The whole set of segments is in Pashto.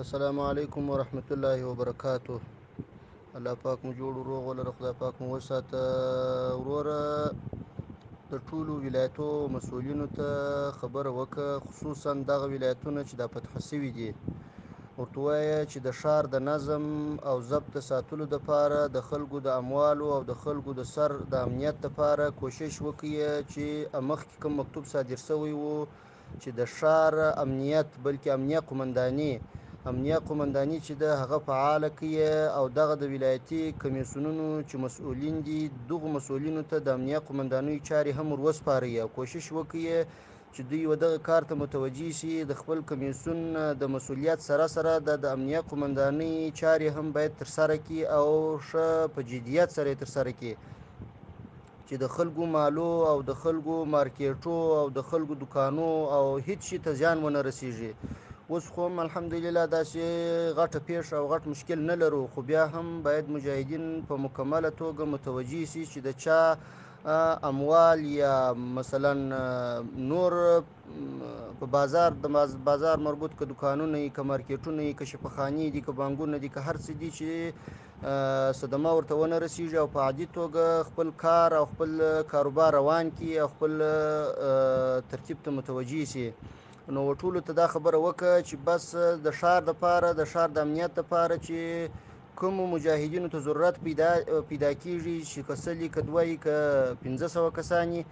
السلام علیکم ورحمت الله وبرکاتو. الله پاک مو جوړ روغ ولره، خدای پاک مو وساته. وروره د ټولو ولایتو مسؤلینو ته خبره وکړه، خصوصا دغه ولایتونه چې دا فتح سوي دي. ورته ووایه چې د ښار د نظم او ضبط د ساتلو دپاره د خلکو د اموالو او د خلکو د سر د امنیت دپاره کوشش وکړي چې مخکې کوم مکتوب صادر شوی و چې د ښار امنیت، بلکې امنیه قمنداني چې ده هغه فعاله کړي، او دغه د ولایتي کمیسیونونو چې مسؤلین دي دغو مسؤلینو ته د امنیه قمندانۍ چارې هم وروسپارئ، او کوشش وکړي چې دوی دغه کار ته متوجه شي. د خپل کمیسیون د مسؤلیت سره سره د امنیه قمندانۍ چارې هم باید ترسره کړي، او ښه په جدیت سره یې ترسره کړي چې د خلکو مالو او د خلکو مارکیټو او د خلکو دکانو او هیڅ شي ته زیان ونه رسیږي. اوس خو هم الحمدلله داسې غټه پیښه او غټ مشکل نه لرو، خو بیا هم باید مجاهدین په مکمله توګه متوجه شي چې د چا اموال یا مثلا نور په بازار مربوط که دکانونه وي، که مارکیټونه وي، که شفاخانې دي، که بانکونه دي، که هر څه دي چې صدمه ورته ونه رسیږي، او په عادي توګه خپل کار او خپل کاروبار روان کړي او خپل ترتیب ته متوجه شي. نو ټولو ته دا خبره وکړه چې بس د ښار دپاره، د ښار د امنیت دپاره چې کومو مجاهدینو ته ضرورت پیدا کیږي، چې که سل وي، که دوه وي، که 500 کسان وي،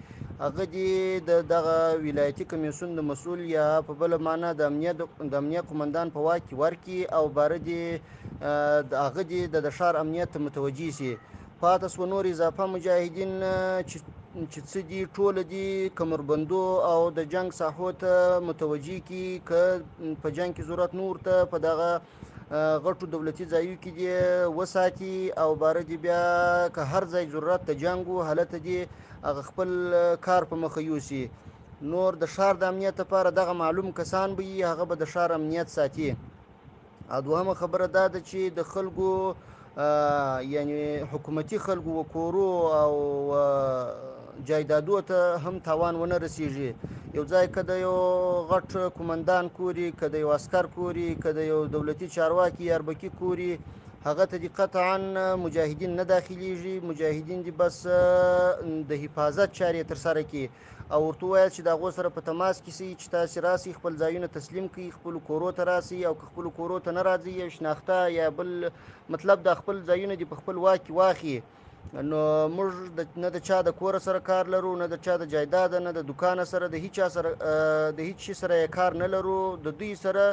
هغه دې د دغه ولایتي کمیسیون د مسؤل یا په بله معنا د امنیه قمندان په واک کې ورکړي، او باره دې هغه دې د ښار امنیت ته متوجه شي. پاته سوه نور اضافه مجاهدین چې څه دي، ټوله دي کمربندو او د جنگ ساحو ته متوجه کړي، که په جنگ کې ضرورت نه ورته په دغه غټو دولتي ځایو کې دې وساتي، او باره دې بیا که هر ځای ضرورت د جنګ و هلته دې هغه خپل کار په مخه یوسي. نور د ښار د امنیت لپاره دغه معلوم کسان به وي، هغه به د ښار امنیت ساتي. او دوهمه خبره دا ده چې د خلکو یعنی حکومتي خلکو و کورو او جایدادو ته هم تاوان ونه رسیږي. یو ځای که د یو غټ قمندان کوري، که د یو عسکر کوري، که د یو دولتي چارواکي یا اربکي کوري، هغه ته دې قطعا مجاهدین نه داخلیږي. مجاهدین دې بس د حفاظت چارې ترسره کړي، او ورته ووایه چې د هغو سره په تماس کې شئ چې تاسې راسئ، خپل ځایونه تسلیم کړئ، خپلو کورو ته راسئ، او که خپلو کورو ته نه راځئ، یا شناخته یا بل مطلب د خپل ځایونه دې په خپل واک کې واخلي. نو موږ نه د چا د کور سره کار لرو، نه د چا د جایداد، نه د دکان سره، د هیڅ شي سره کار نه لرو. د دوی سره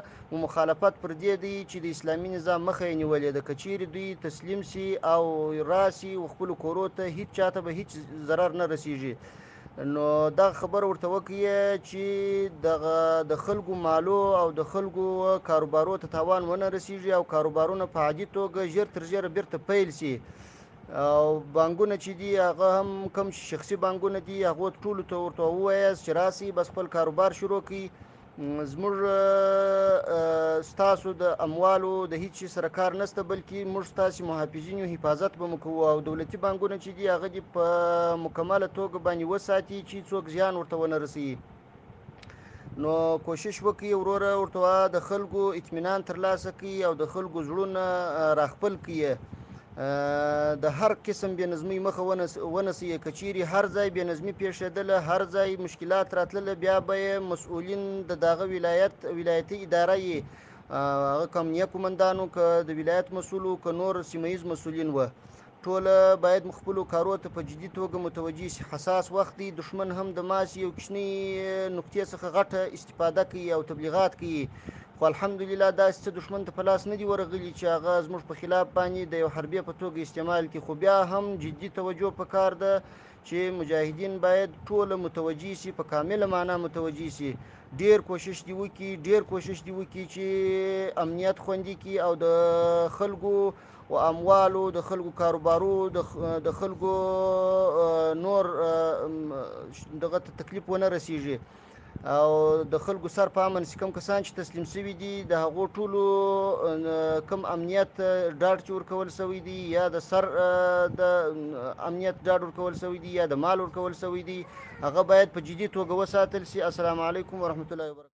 مخالفت پر دې دی چې د اسلامي نظام مخه یې نیولې ده. که چیرې دوی تسلیم سي او راسي و خپلو کورو ته، هیڅ چاته به هیڅ ضرر نه رسیږي. نو دغه خبره ورته وکړي چې د خلکو مالو او د خلکو کاروبارو ته تاوان ونه رسیږي، او کاروبارونه په عادي توګه ژر تر ژره بیرته پیل شي. او بانکونه چې دي هغه هم کوم شخصي بانکونه دي، هغو ټولو ته ورته ووایاست چې راسئ، بس خپل کاروبار شروع کړئ. زموږ ستاسو د اموالو د هیڅ شي سره کار نشته، بلکې موږ ستاسې محافظین یو، حفاظت به مو کوو، او دولتي بانکونه چې دي هغه دې په مکمله توګه باندې وساتي چې څوک زیان ورته ونه رسوي. نو کوشش وکړئ وروره، ورته د خلکو اطمینان ترلاسه کړئ او د خلکو زړونه راخپل کړئ. د هر قسم بې نظمۍ مخه ونیسئ. که چیرې هر ځای بې نظمي پیښېدله، هر ځای مشکلات راتلله، بیا به یې مسؤلین د دغه ولایتي اداره یې هغه که امنیه قمندان و، که د ولایت مسؤل و، که نور سیمه ییز مسؤلین وه، ټوله باید خپلو کارو ته په جدي توګه متوجه شي. حساس وخت دی، دښمن هم د ماسې یو کوچنۍ نقطې څخه غټه استفاده کوي او تبلیغات کوي. خو الحمدلله داسې څه دښمن ته په لاس نه دي ورغلي چې هغه زموږ په خلاف باندې د یو حربې په توګه استعمال کړي. خو بیا هم جدي توجه پکار ده چې مجاهدین باید ټوله متوجه شي، په کامله معنا متوجه شي. ډیر کوشش دی وکړي چې امنیت خوندي کړي، او د خلکو و اموالو، د خلکو کاروبارو، د خلکو نور دغه ته تکلیف ونه رسیږي، او د خلکو سر په امن شي. کوم کسان چې تسلیم شوي دي، د هغو ټولو کوم امنیت ډاډ چې ورکول شوی دی، یا د سر د امنیت ډاډ ورکول شوی دی، یا د مال ورکول شوی دی، هغه باید په جدي توګه وساتل شي. السلام علیکم ورحمت الله وبرکاته.